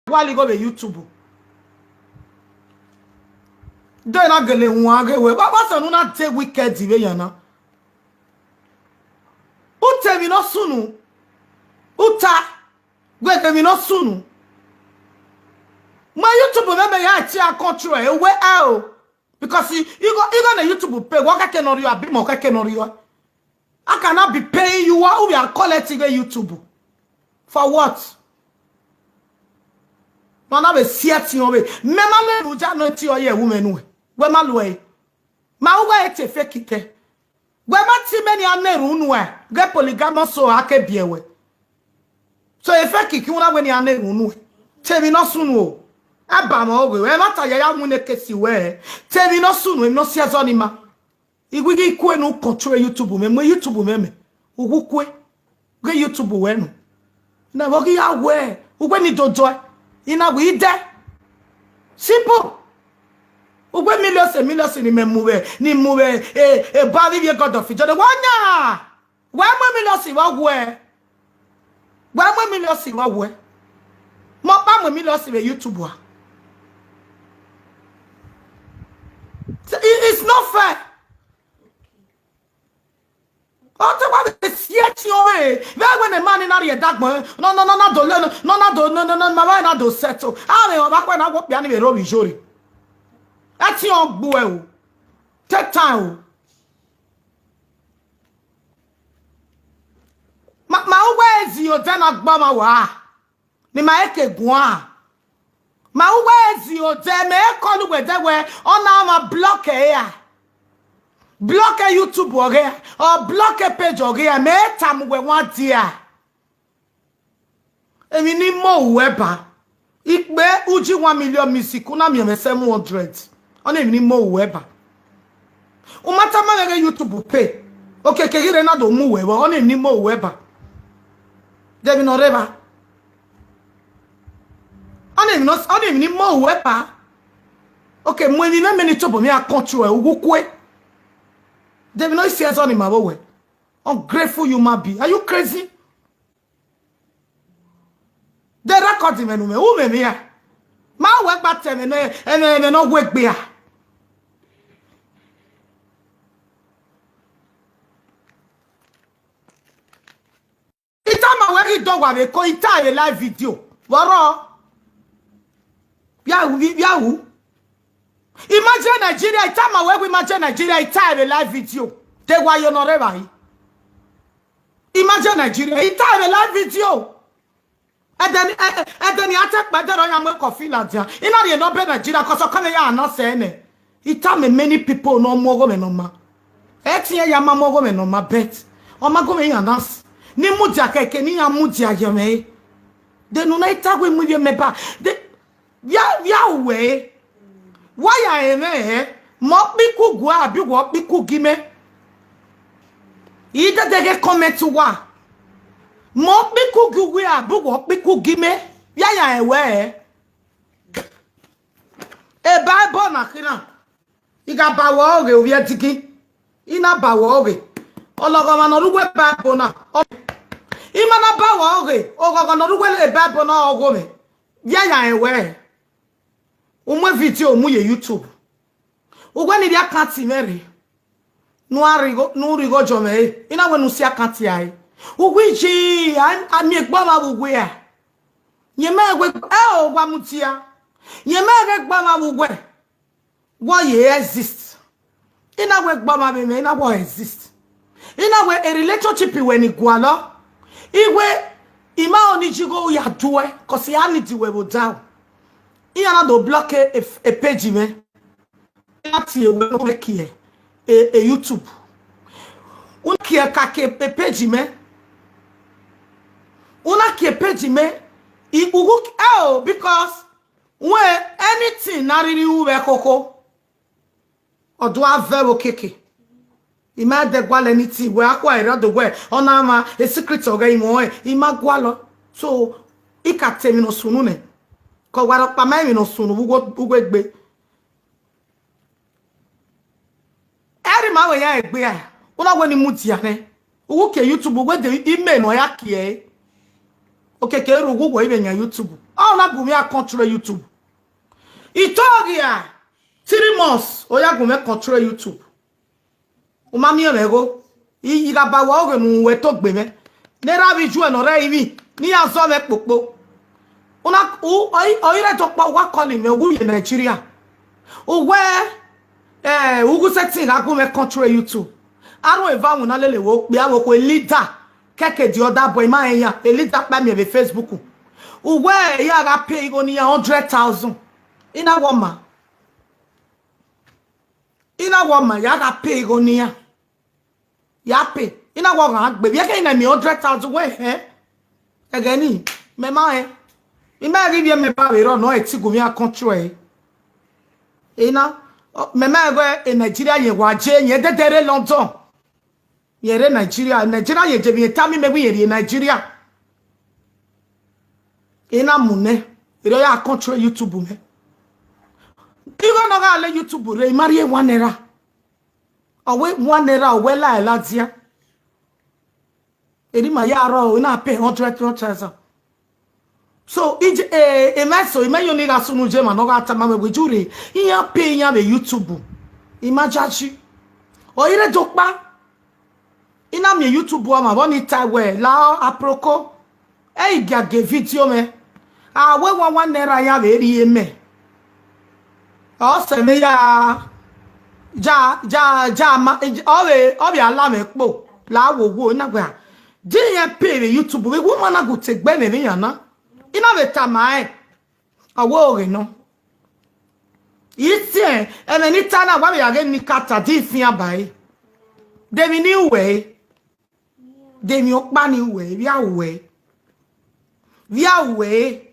wali go be YouTube. Don't not get one way. What's not take wicked way, yana? Uta mi no sunu. Uta. Gwe mi no sunu. My YouTube remember ya tia control where out. Because you go on YouTube pay. What can you be more can you? I cannot be paying you what we are collecting YouTube. For what? No na be siati owe. Me ma le ruja no ti oye woman we. We ma lo e. Ma wo e te fake ke. We ma ti me ni aneru nu e. Ge polygamous so ake biewe. So e fake ki una we ni aneru nu e. Te mi no sunu o. Aba ma owe. We ma ta ya mu ne kesi we. Te mi no sunu e no si azoni ma. Igwigi ikwe no control YouTube me. Mo YouTube me. Ugukwe. Ge YouTube we no. Na wogi ya we. Ugwe ni dojo. Ina we de. Simple. Ugwe millions ni memuwe. Ni muwe. Bari vie God of it. Wanya. Why millions wa we? Why millions wa we? Mo pa millions we YouTube wa. It's not fair. Oh, the sieti away. Where when a man in area dark boy, no, my do settle. I mean, back when I walk behind me, Robbie Jory. That's your boy. Take time. My ways you then at Bama wa. Ni maeke gwa. My ways you then me call you with that way on our block here. Block a YouTube or block a page or me tam we want dia. Emi ni mo weba. Ikbe uji 1 million music una mi 700. Ona emi ni mo weba. Umata ma YouTube pay. Okay, kehire na do mu weba. Ona emi ni mo weba. Debi no reba. Ona emi ni mo weba. Okay, mo emi na me ni tobo mi a control ugukwe. They will not see us on in my way. Ungrateful you might be. Are you crazy? They record him and who me here. My work back them and no work beer. It's time I work it dog they call it a live video. Waro. Yahoo. Imagine Nigeria, it's time I work imagine Nigeria, it's time a live video. They why you're not ever. Imagine Nigeria, it's time a live video. And then you attack by that on your coffee like that. You know, you're not better Nigeria because I'm coming here not saying it. It's time many people no more women on my. It's here, your mama women on my bed. On my going and us. Ni mudia keke, ni amudia yame. They no night with me, meba. Ya way. Why I am here? Mop me cook gua, be what be cook gimme. Either they get comment to what? Mop me cook gua, be what be cook gimme. Ya away. A Bible na kina. Iga bawoge ovia tiki. Ina bawoge. Ologa manoruwe Bible na. Imana bawoge. Oga manoruwe Bible na ogome. Ya away. Umwe video mu ye YouTube. Ugwe ni dia kanti mere. No rigo jome. Ina we no si akanti ai. Ugwe ji ami egba ma ugwe a. Yeme egwe ogwa mutia. Yeme egba ma ugwe. What ye exist. Ina we egba ma me ina what exist. Ina we a relationship when igwalo. Iwe ima onijigo ya duwe cause ya need we go down. Il y a de bloquer et page me. Et YouTube. On qui a kake page me. On a qui page me. I uguk oh because when anything na really uwe koko. O do have keke. Ima de gwal anything we akwa ira do we. Ona ma a secret oga imo e. Ima gwalo. So ikate mi no sunu ne. Ko wara pa mai no sunu ugwe gbe. Eri ma we ya egbe a. Una we ni mutia ne. Ugu ke YouTube we de email no ya kie. Okay ke ru ugwo ibe nya YouTube. ona gumi a control YouTube itogia 3 months oya gumi control YouTube o ma mi rego i ga ba wa oge nu we to gbe me nera bi ju enore ibi ni aso me popo una oyire to pa wa calling me ogu ye Nigeria o we ugu setting ga gumi control YouTube aro eva wona lele wo pe awo ko leader keke di other boy ma eyan a leader pa mi be Facebook uwe ya ga pay go ni 100,000 ina woma ya ga pay go ni ya pay ina wo ga gbe bi ke ina mi 100,000 we egeni me ma mi ma ri bi me ba we ro no e ti go mi a control ina me ma go e Nigeria ye wa je ye dedere London yere Nigeria ye je bi tami me wi yere Nigeria ina mune ire ya control YouTube me igo no ga le YouTube re marie 1 naira awe 1 naira we la elatia eri ma ya ro ina pay 100,000 so ije emeso imeyo ni ga sunu je ma no ga tama me bujure iya pay ya be YouTube imajachi o ire dokpa ina mi YouTube o ma boni tawe la aproko e gage video me we 1 naira ya be ri eme o se me ya ma o bi ala me po la wo na gba je yan pay YouTube we woman na go te gbe me yan na ina be tama awo re no iti eme ni tana wa be ya ni kata di fin abai de mi ni we de mi o pa ni we via we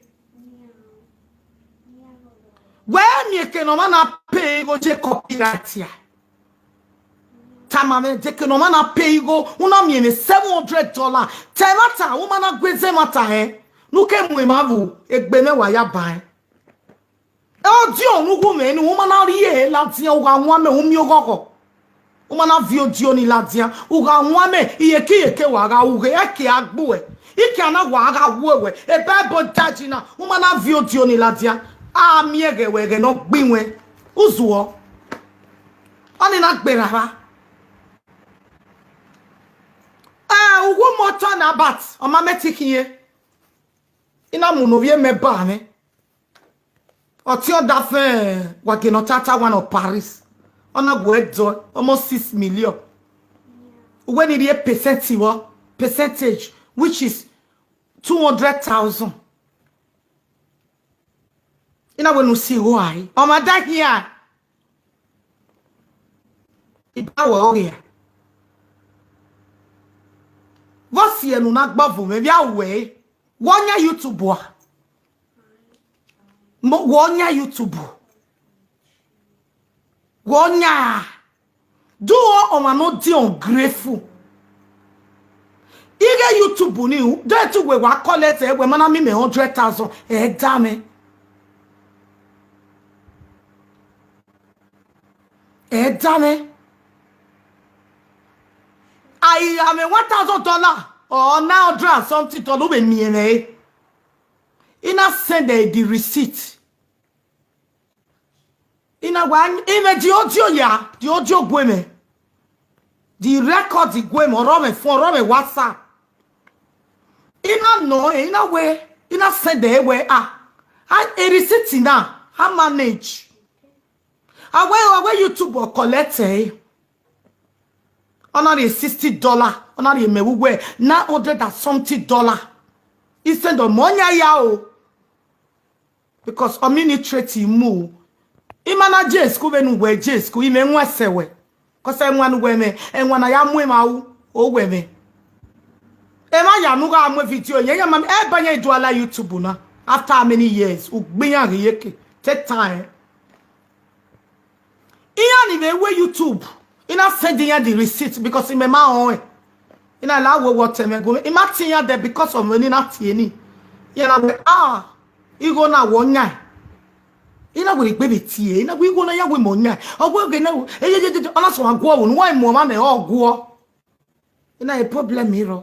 where me ke no mana pay go je copyright ya tamame je ke no mana pay go una me $700 temata wo mana gweze mata nu ke mu ma bu egbe mewa ya ban o di onugu me ni wo mana ri la ti o ga won me wo mi ogoko wo mana vi odio ni la dia o ga won me iyeke wa ga uge eke agbo ike ana wa ga wewe e bible daji na wo mana vi odio ni la dia mi ege wege no gbinwe uzuo oni na gbera ba uwo moto na bat o ma metikiye ina munovie me ba me o ti o da fe wa ke no tata one of Paris ona go edo almost 6 million when it is percentage which is 200,000 ina we no see why o ma da here iba wo here vosi enu na gbavo me bia we wonya YouTube a wonya YouTube wonya do o ma no di ungrateful ige YouTube ni do to we wa collect we mana me 100,000 da me damn I am a $1,000 or now draw something to do me. In a send the receipt. In a one image the audio women. The record the women or for WhatsApp. In a no, in a way, in a send the way a receipt now. I manage. Away YouTube or collect only $60 only me we now $100 something instead of money yao because administrative move imana J school when we J school ime nwa sewe cause enwan we me enwan ya mu ma o we me e ma ya nu ga mu video yen ya ma e banya do ala YouTube na after how many years ugbiyan yeke take time Ian in way YouTube. Ina sending ya the receipt because in my own. Ina la wo water me go. Imagine ya there because of money not any. Ya na you go na one nya. Ina go baby tie. Ina we go na ya we mo nya. Ogwo ge na ona so agwo wo no why mo ma na ogwo. Ina a problem here.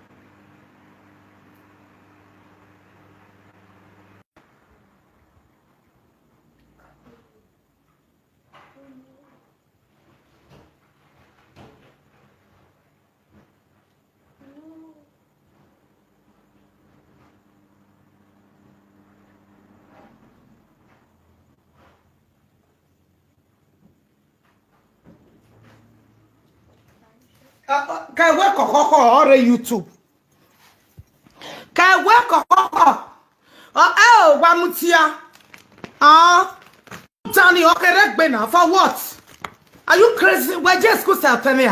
Ka we kokoko ore YouTube. Ka we kokoko. Wa mutia. Tani okerek na for what? Are you crazy? We just go sell me.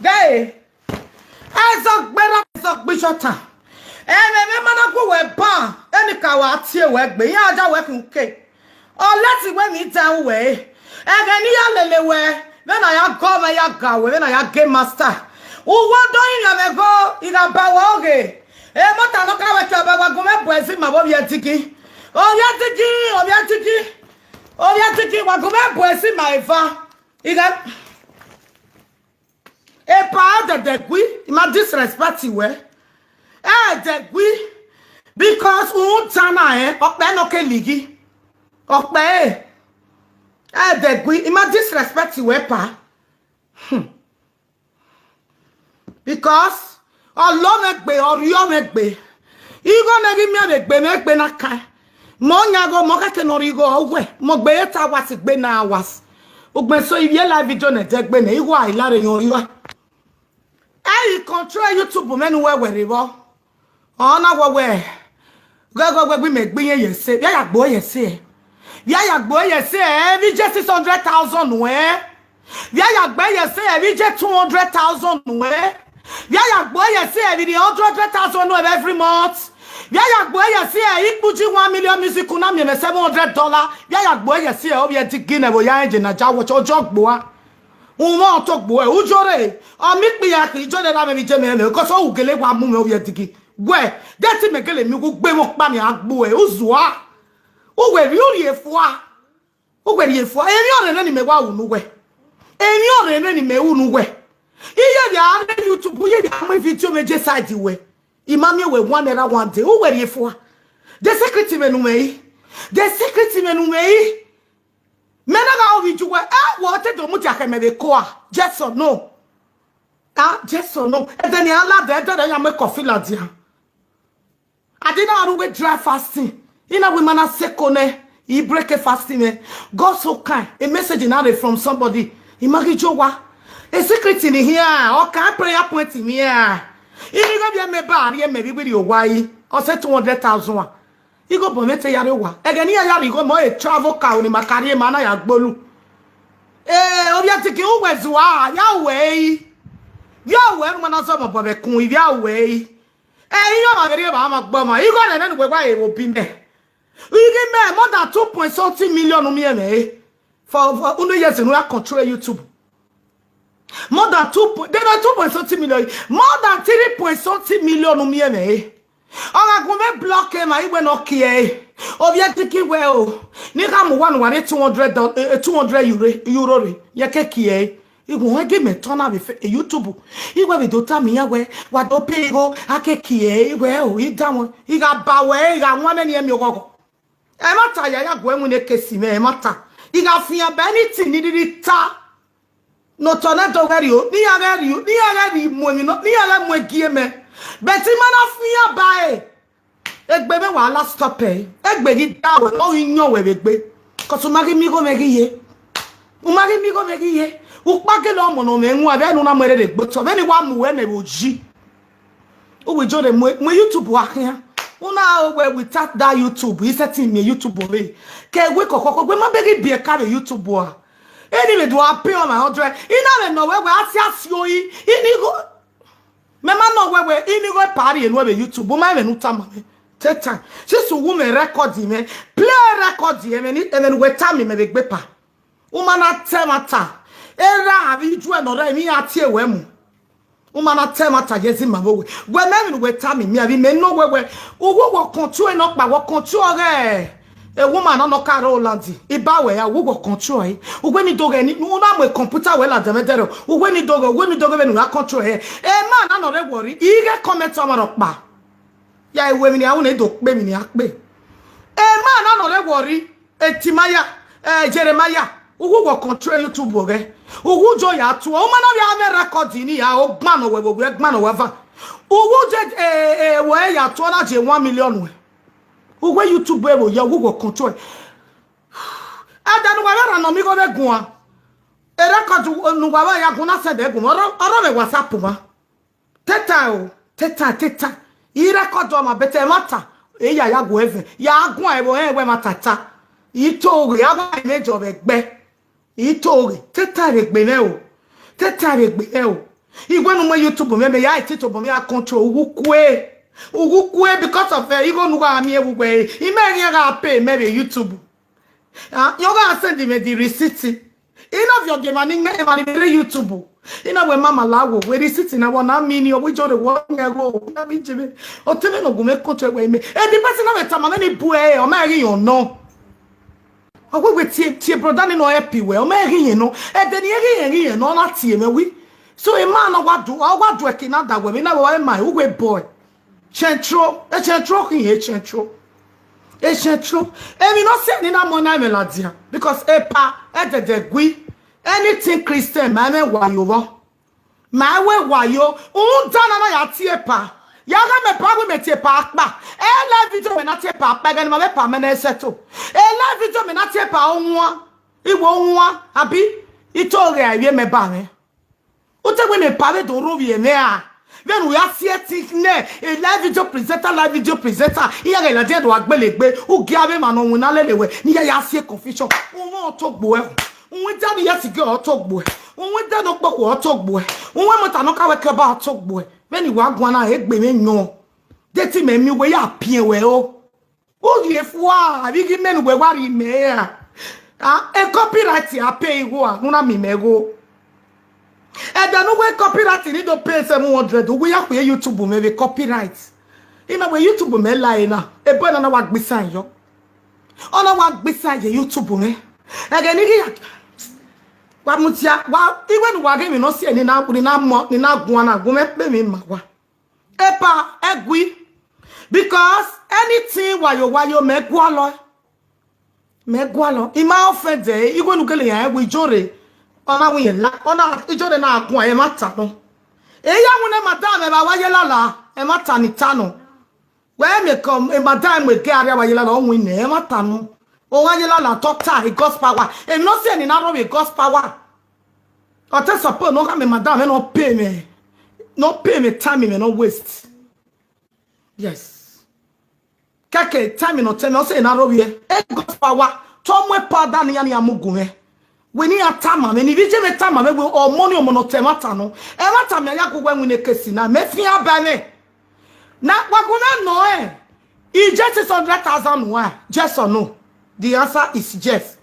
Guy. Ezok bera ezok bishota. Me mana go we ban. Any ka wa tie we gbe. Ya aja we kunke. Let's when me down way. Egeni ya lele we. Then I am go me ya gawe. Then I am game master. What doing ya me go? Ina bawa oge. Mota no ka we ka bawa go me boezi ma bo ya tiki. Oya tiki wa go me boezi ma eva. Iga pa de gui. Ma disrespect we. De gui. Because tana okpe no ke ligi. Okpe de gui. Ima disrespect we pa. Because Allah megbe or yo megbe. Igo negi mi megbe na kai. Mo nyago mo ka kenorigo owe. Mo gbe eta was gbe na was. Ugbe so ivie live video na degbe na igo ailare yon yo. Control YouTube menu we bo. Na wo we. Go we megbe yen yese. Ya gbo yese. Ya gbo yese. Vi je 600,000 we. Ya gbo yese. Vi je 200,000 we. Ya gbo yese. Vi 100,000 every month. Ya gbo yese. Ikbuji 1 million music na me $700. Ya gbo yese. Obi e digine bo ya enje na jawo ojogbo. Umo togbo e ujore. Mikpi ya ki jode la me je me ko so ugele wa mu me obi e digi. Gwe, deti me gele mi go gbe mo pa mi agbo e uzua. Uwe ri ori efua. Uwe ri efua. Eri ore ni me wa unu we. Eri ore ni me unu we. Iye ya na YouTube ye ya mo video me je side we. Imami we one era one day. Uwe ri efua. The secret me nu me. The secret me nu me. Mena ga obi juwe. What do mu ti akeme be ko a? Yes or no? Yes or no? And then ya la de ya me coffee la dia. I didn't know we dry fasting. You know, we man sekone. He break a fasting. God so kind. A message in out from somebody. Imagine Jowa. A secret in here. Okay, prayer point in here. You go be me bar. You maybe with your why. Or say 200,000. You go bomete yarewa. Again, here go more a travel car in my career mana ya bolu. Obia tiki uwezwa. Yahweh. Yahweh mana so bobe kun. Yahweh. You are very bama. You got an anyway. Why it will be there? We give me more than 2.something million for only years and we are control YouTube. More than 2.something million. More than 3.something million I go block him. I went okay. Oh, we are taking well. Nika mu 200 euro. Yake you go give me turn up YouTube. You go be do tell me we what do pay go akekie well he down he got bawe he got one near me go. E mata ya go emu ne kesi me e mata. He got fear anything ni ta. No tornado very o. Ni agari mo mi no. Ni ala mo gie me. But he man fear by. Egbe me wala stop e. Egbe gi dawo no yin we egbe. Cause umagi mi go megiye. Umagi mi go megiye. Ukpake lo mo no me nwa be nu na mere de gboto be ni wa mu we me oji o we jode mo YouTube wa kan una we we tap that YouTube is setting me YouTube we ke we kokoko we ma be bi e ka YouTube wa anyway do I pay on my 100 ina no we asiasio yi ini go me ma no we ini go party no be YouTube ma me nu tama me take time since we me record me play record me ni and then we time me be gbepa umana temata era abi ju enora mi atie we mu umana temata yezi mawo we me we time me abi me no we wo control no pa wo control re e woman no Caroland iba we ya wo control e we ni doge ni una mo computer we la demedero we ni doge be no control e man na no re worry ige comment o ma pa ya ewe mi ni awun e do pe mi ni ape man na no re worry Timaya Jeremiah ugu control YouTube ge ugu jo ya tu o ma no ya me record ni ya o gba no we va ugu je we ya tu na je 1 million we ugu YouTube we ya ugu control adanu wa ra no mi go be gun record no wa ya guna se de gun oro me WhatsApp ma teta I record o ma bete mata e ya go even ya gun e bo we matata ito ya ba image of egbe ito teta regbe me o igwe no YouTube me ya tito bo me a control ugukwe because of igo no ga mi ewugwe imeri ga pay me YouTube you ga send me the receipt enough your game and YouTube when mama lawo we receipt na one mini or we just the one go na mi jebe o tele no go me control we me e the person na tama na bu o ma ri yon no o we tie brother ni no happy we o ma ri yen no e de ni ri yen no na tie me wi so a man no wa do e kina da we me na we my we boy Centro kin Echetro. Emi no say ni na mo na me ladia because epa de gui anything Christian ma me wayo wo. Ma we wayo un dana na ya tie pa. Ya ga me pa we me tie pa akpa. E la video me na tie pa akpa ga ni ma me pa me na eseto. E la video me na tie pa onwa. Iwo onwa abi itore awie me ba me. Ute we me pa we do ro wie me a. When we are seeing a live video presenter, here I did what Belegbe, who gave him an on Nalewe, near Yasia confusion. Won't talk boy. We done yesterday talk boy. When we done talk boy. When we met another about talk boy. When you want one, I hate me no. That him and me way up here well. Oh, yes, why? We give men where worry me. A copyright, I pay one, no, me go. And then no copyright need to pay 700. We have YouTube maybe copyright. In a way YouTube me lie na. E boy na work beside you. Ona work beside YouTube me. Again ni wa mutia wa even wa game no see ni na gwan na go me pe me ma wa. Epa egui because anything wa yo me gwalo. Ima offende igwe nugele ya egui jore. Ona we la ona ijode na akun e mata no eya wona madam ba waye lala e mata ni tano we me come e madam we ke area waye lala onwe ne e mata no o waye lala total e God's power e no say ni na ro we God's power o te support no ka me madam no pay me time me no waste yes kake time no tell me say na ro we e God's power to mwe pada ni ya ni amugun me we ni atama me ni vije me tama me o money o mono temata no e mata me ya gugwa nwune kesi na me fi abane na waguna no e just 600,000 why yes or no the answer is yes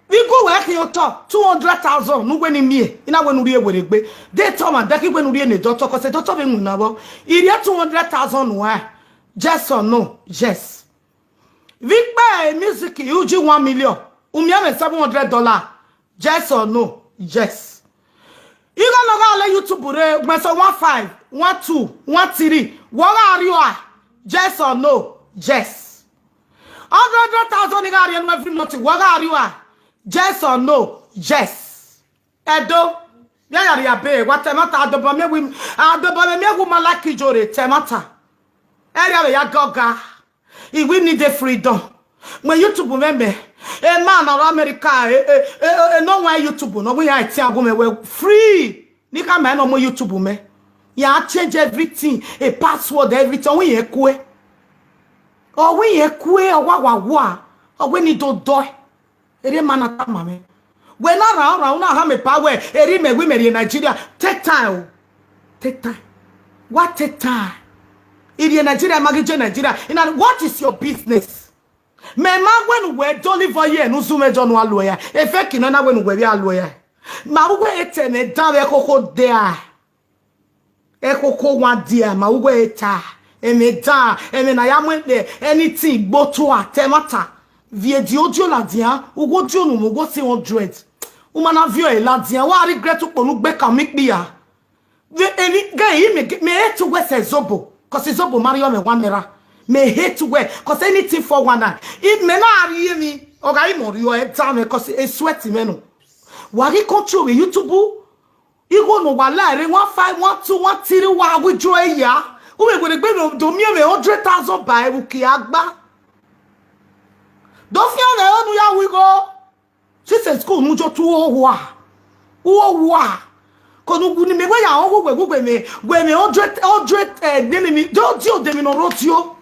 we go work your top 200,000 no when me ina when uri eweregbe dey tama daki when uri ne doctor cause doctor be nwuna bo iri 200,000 why yes or no yes Victor music uji 1 million $700 yes or no yes you gonna let YouTube re meso 15 12 13 what are you yes or no yes 100,000 you got every nothing what are you yes or no yes edo ya be what temata adobo me malaki jore temata area ya goga we need the freedom when YouTube member a man of America no one YouTube no we are free nika man no more YouTube me ya change everything a password everything we ekwe or we need to do ere man atama me we na round na ha me power ere me we me Nigeria take time what take time in Nigeria magije Nigeria what is your business Mema when we deliver ye no zume John wa lawyer. E fe kinona when we a lawyer. Ma wo etene dan we koko there. E koko wan dia ma wo eta. E me dan e me na ya mwende anything gboto atemata. Vie di odio la dia, ugo dio no mo go 100. Uma na vio e la dia wa regret to ponu gbe kan mi pia. Ve eni ga me etu we se zobo. Cause zobo Mario me 1 naira. Me hate to wear cause anything for one night. It may not me or I more you exam because it's sweaty men. Wari control with YouTube. You go no wala 1512 13 we draw ya. We go to do me 100,000 by Wuki Agba. Don't feel the ya we go. See Jesus school mujo tu owa. Owa. Kono guni me we ya owo we me 100 nini do dio de mi no rotio.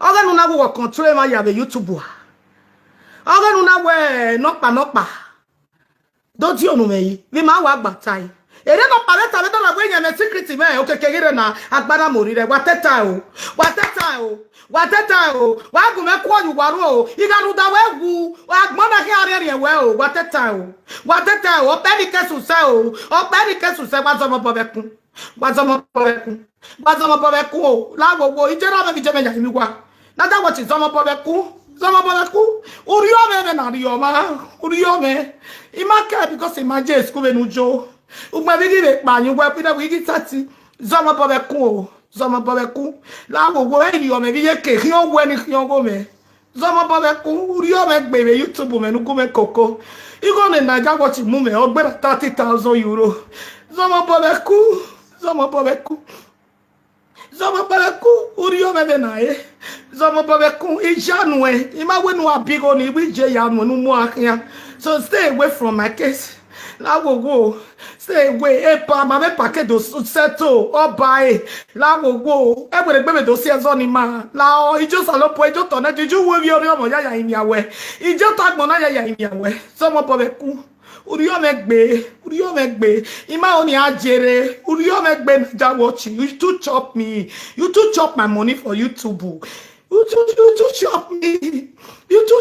Oga nu na go control ma ya be YouTube. Oga nu na we nokpa. Do dio no me yi. Vi ma wa gbatai. Ere no paleta be na we nya me secret me o kekere na agbara mori re wa teta o. Wa gu me kwa yu waru o. Iga ru da we gu. Wa gbona ki are re we o. Wa teta o. O pe ni kesu se o. Wa zo mo bobekun. Wa zo mo bobekun o. La gbogbo ijera me bi je me ya mi wa. Na da what is zo mo bobekun. Uriome me na rioma. Uriome. Imaka because imagine school be nujo. Ugba bi be pa yin wa pina wi 30. Zo mo bobekun o. Zoma bobeku la gogo eri o me bi ke ki o we ni ki o go me zoma bobeku uri o me gbe me YouTube me nu go me koko igo ne na ja watch mu me o gbe 30,000 euro zoma bobeku uri o me be na e zoma bobeku ijanu e ima we nu abigo ni wi je ya nu mu akia so stay away from my case la gogo stay away epa ma me paquet do settle oba la gogo e gbere gbe me do si ezo ni ma la o ijo salopo ijo to na juju we bi ori omo ya imi awe ijo tagbon na ya imi awe so mo bo be ku uri o me gbe ima oni ajere uri o me gbe na ja watch you too chop my money for YouTube. You too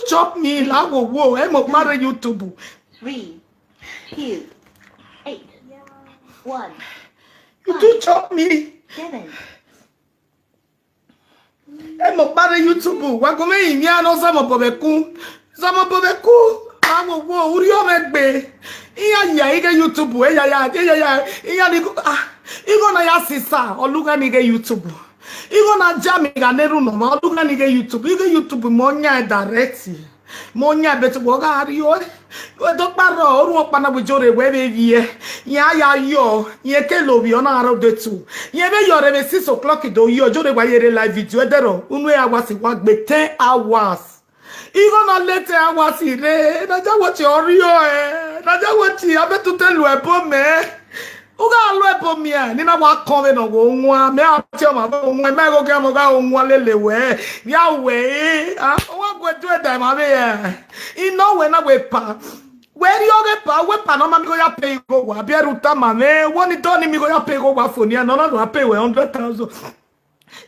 chop me la gogo e mo mare YouTube 3, 2, 8, 1. You do chop me. 7. Mo pare YouTube. Wa go me imi ano samo bobeku. Awo wo uri o me gbe. Iya ige YouTube. Iya ni igo na ya sisa. Oluga ni ge YouTube. Igo na jam ga neru no ma oluga ni ge YouTube. Ige YouTube mo nya direct. Mo nya betu wo ga ri o. We do paro oru opa na bujore we be vie. Ya yo. Ye ke lobi ona aro de tu. Ye be yore be 6 o'clock do yo jore wa yere live video edero. Unu hours wa gbe 10 hours. Even on later hours ire. Na ja what your rio Na ja what abetu telu ebo me. Uga lo ebo mi ni na wa kon we no go nwa me ati o ma go nwa me go ke mo ga nwa lele we. Ya we. Ah wa go do e da ma be e. Ino we na we pa. Where you get power weapon no mi go ya pay go wa bi eruta ma me woni don mi go ya pay go wa phone ya no pay we 100,000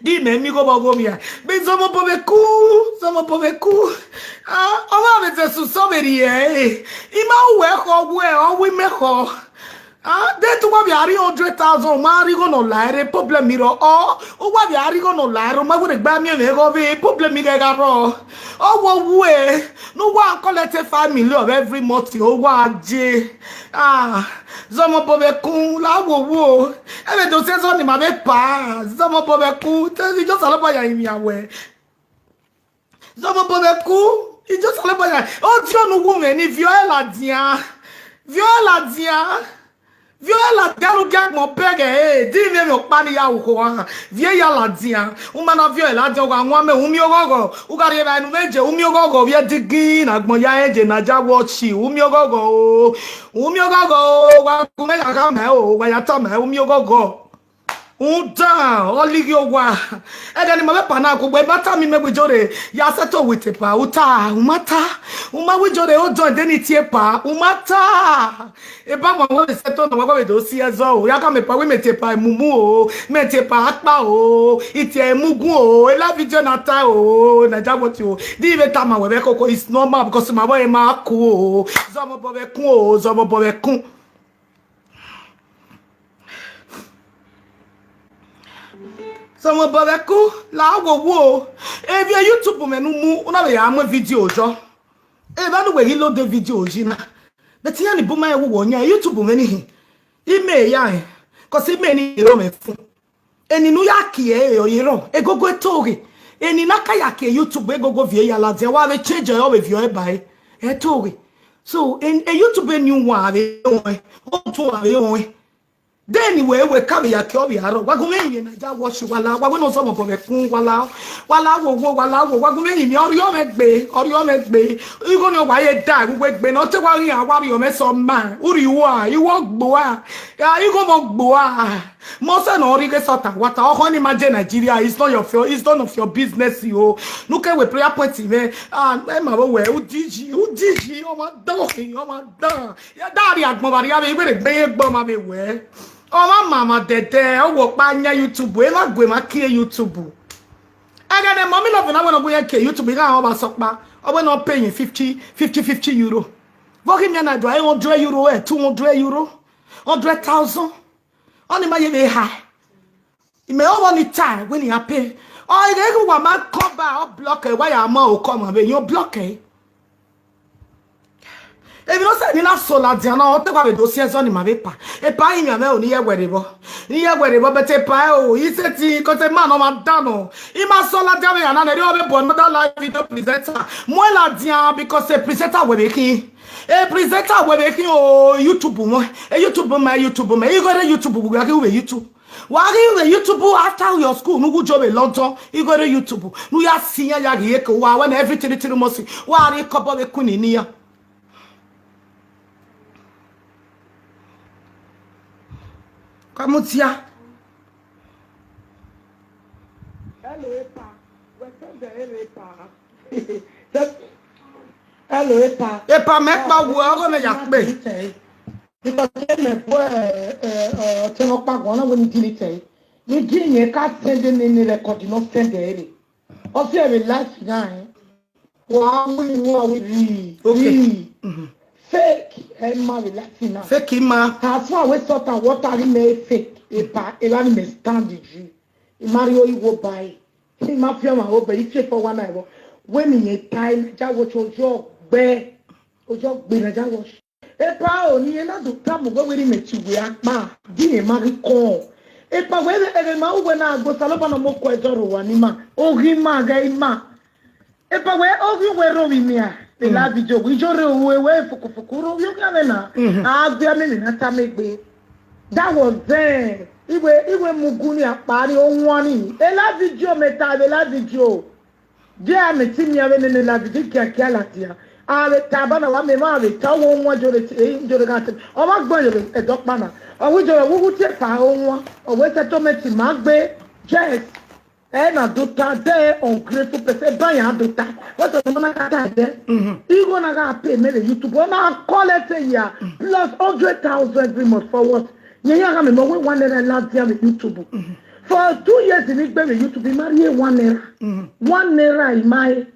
di me mi go bogo mi ya be zomo bobeku ah o ma be se su so beri e ima we ko o we me ko ah de tu wa bi ari 100,000 ma ri go no laire problem mi ro o wa bi ari go no laire ma go de gba mi me go be problem mi ga ro o wo we no one collect 5 million every month o wa je ah zomo bobeku la wo e be do se so ni ma be pa zomo bobeku te just aloba ya imi awe zomo bobeku i just aloba ya o ti onu wo me ni Viola dia Viola garu gag mo pege di me mo pani ya uko ha vie ya la dia umana Viola dia wa nwa me umi ogogo ugari ba nu meje umi ogogo vie digi na gbon ya eje na ja watch umi ogogo wa ku me ya ka me o wa ya ta me umi ogogo Uda, oligi owa. Edeni mabe pana ko gbe bata mi megbe jore. Ya seto with pa. Uta, umata. Uma we jore o join deni tie pa. Umata. E ba mo we seto na we do si ezo. Ya ka me pa we metie pa mumu o. Metie pa akpa o. Itie mugun o. E la video na ta o. Na jaboti o. Di be ta ma we be koko is normal because ma boy ma ku o. Zomo bobe kun o. Zomo bobe kun. Someone bobeku la wo e bi YouTube me nu mu una be ya mo video jo e ba nu we hilo de video jina but ya ni buma e wo nya YouTube me ni ime ya ko si me ni ro me fun eni nu ya ki e oyiro e gogo tori eni naka ya ki YouTube e gogo vie ya la de wa be change yo be vie bai e tori so en YouTube ni wa be o to wa be o Then we carry a curry arrow. Wagume in a wash wala, wagon some of a coon wala, wagume in your bay, or your bay. You gonna buy a dog, wait, but not to worry, I worry your mess on man. Who you are, you walk boa, you go walk boa. Most and all get sort of what I can imagine Nigeria is not it's none of your business, you look at with prayer points, man. And I'm aware, who did you, oh my dog, yeah, daddy at Mobaria, very big bomb away. Oh, my mama, dead there. I walk by YouTube. We're not going to kill YouTube. I got a mommy love and I want to kill YouTube. I want to I will not paying 50 euro. What give me an idea? 100 euro, 200 euro, 100,000. Only my high. You may all want time when you pay. Oh, you go man cover or block it. Why am I come away? You block it. If you don't say you not solar, you know, take away those years on my paper. A pie in your mail near wherever. Near wherever, but a pie, he said, because a man of Madano. He must solar damage and another other born, mother life with the presenter. Moila dia because a presenter will be king. A presenter will be king or YouTube, a YouTube, my YouTube, you got a YouTube, we go with YouTube. Why are you YouTube after your school? No good job a long time. You got a YouTube. We are seeing ya here, when everything to the most. Why are you couple of Kuninia? Kamutia. Hello, Epa. Welcome to Epa. Hello, Epa. Epa, make my work on a yak bay. Because I'm a pagona when you delete. You didn't can't send in the record, you not send the also, I will last night. Wow, we fake and marry Latina. Fake him, that's why we thought that what I made fake. A may stand you. Mario, you will buy. He might feel my over if you for 1 hour. When in a time, that was your bear or your bear. A power, you know, to come over with him to react. Ma, didn't marry call. A power, when I go Salabana Moko, Anima, oh, him, ma. A power, oh, you were roving me. The last video, we just away for Kufukuro, you can ask the men that was there. Iwe Muguni a party on one. The last video, meta, the last video. Dear Metinia, when the last video, Calatia. The Tabana, one may tell one to the garden. Or not going to a dog manner. Or we would take our own, or wait a tomato, Magbe, Jess. And I do that there on grateful person. Buy a do that. What's the one I got there? You gonna pay maybe YouTube. When I call it a year plus 100,000 every month for what? You have me 1 year last year with YouTube. For 2 years in it, baby, YouTube marry 1 year. 1 year in my.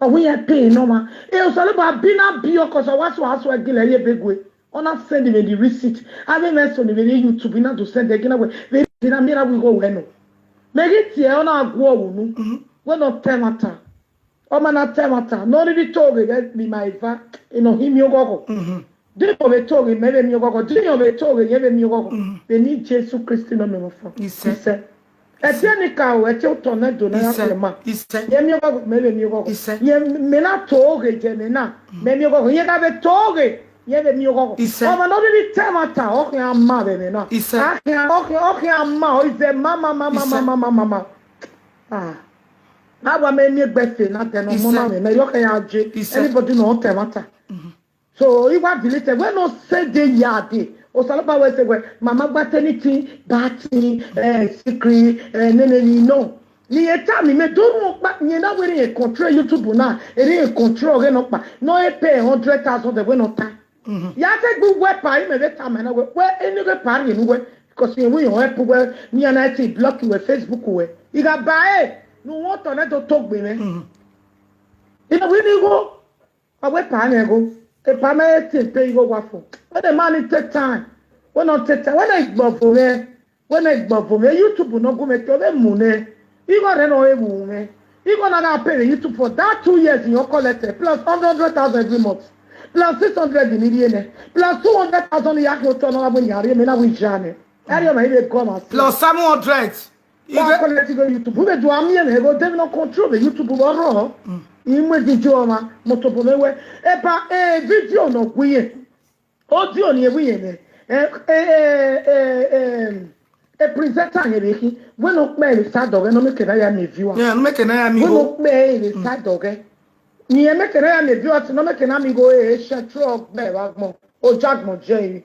Oh, we are paying no man. It was all about being a bio because I was so again a big way. On not sending the receipt. I mean, that's on the YouTube not to send again away. They didn't mean I will go well. Make it here on our go. We're not temata. Oh, man, not temata. Not even talking. Let me my va. You know, him, you go. Do you talk in maybe you go? Do you talk in maybe you go? They need Jesus Christ no me for. He said. Etianika o eti tornado na ya ma. Ye mi go maybe mi go. Ye me na talk again na. Me mi go. Ye ga be talk. Ye be mi go. Oh, man, not even temata. Okay, I'm mad be na. Okay, I'm mad. Is the mama. Ah. Aba me mi gbefe na te no mo na me. Me yo kan ya je. Anybody no temata. So he was deleted. When no say the yard, or Salapa will say, Mama got anything, batty, secret, no. Ni eta mi me don't back ni na we control YouTube na. E control re no pa. No e pay 100,000 the we no time. Ya take good weapon me that time na we any go party no we because we help we ni na IT block we Facebook we. You got buy no want on to talk be me. You know we go. I we pan go. A permanent pay go waffle. When the money take time, when not take time, when I go for me, YouTube will not go make your money. You got an oil woman. You gonna pay YouTube for that 2 years in your collector, plus 100,000 every month, plus 600 in Indiana, plus 200,000 in your turn when you are in a journey. Plus 700. You collect YouTube. Who do I mean? They don't control the YouTube raw. Imwe video motopomewe epa video no gwiye audio ni ewiye ne presenter yebeki when no me sa doge no me kena ya me view Yeah, no make na mi when go. no me sa doge ni me kena ya me view no me kena mi go share truck be wa mo o jack mo je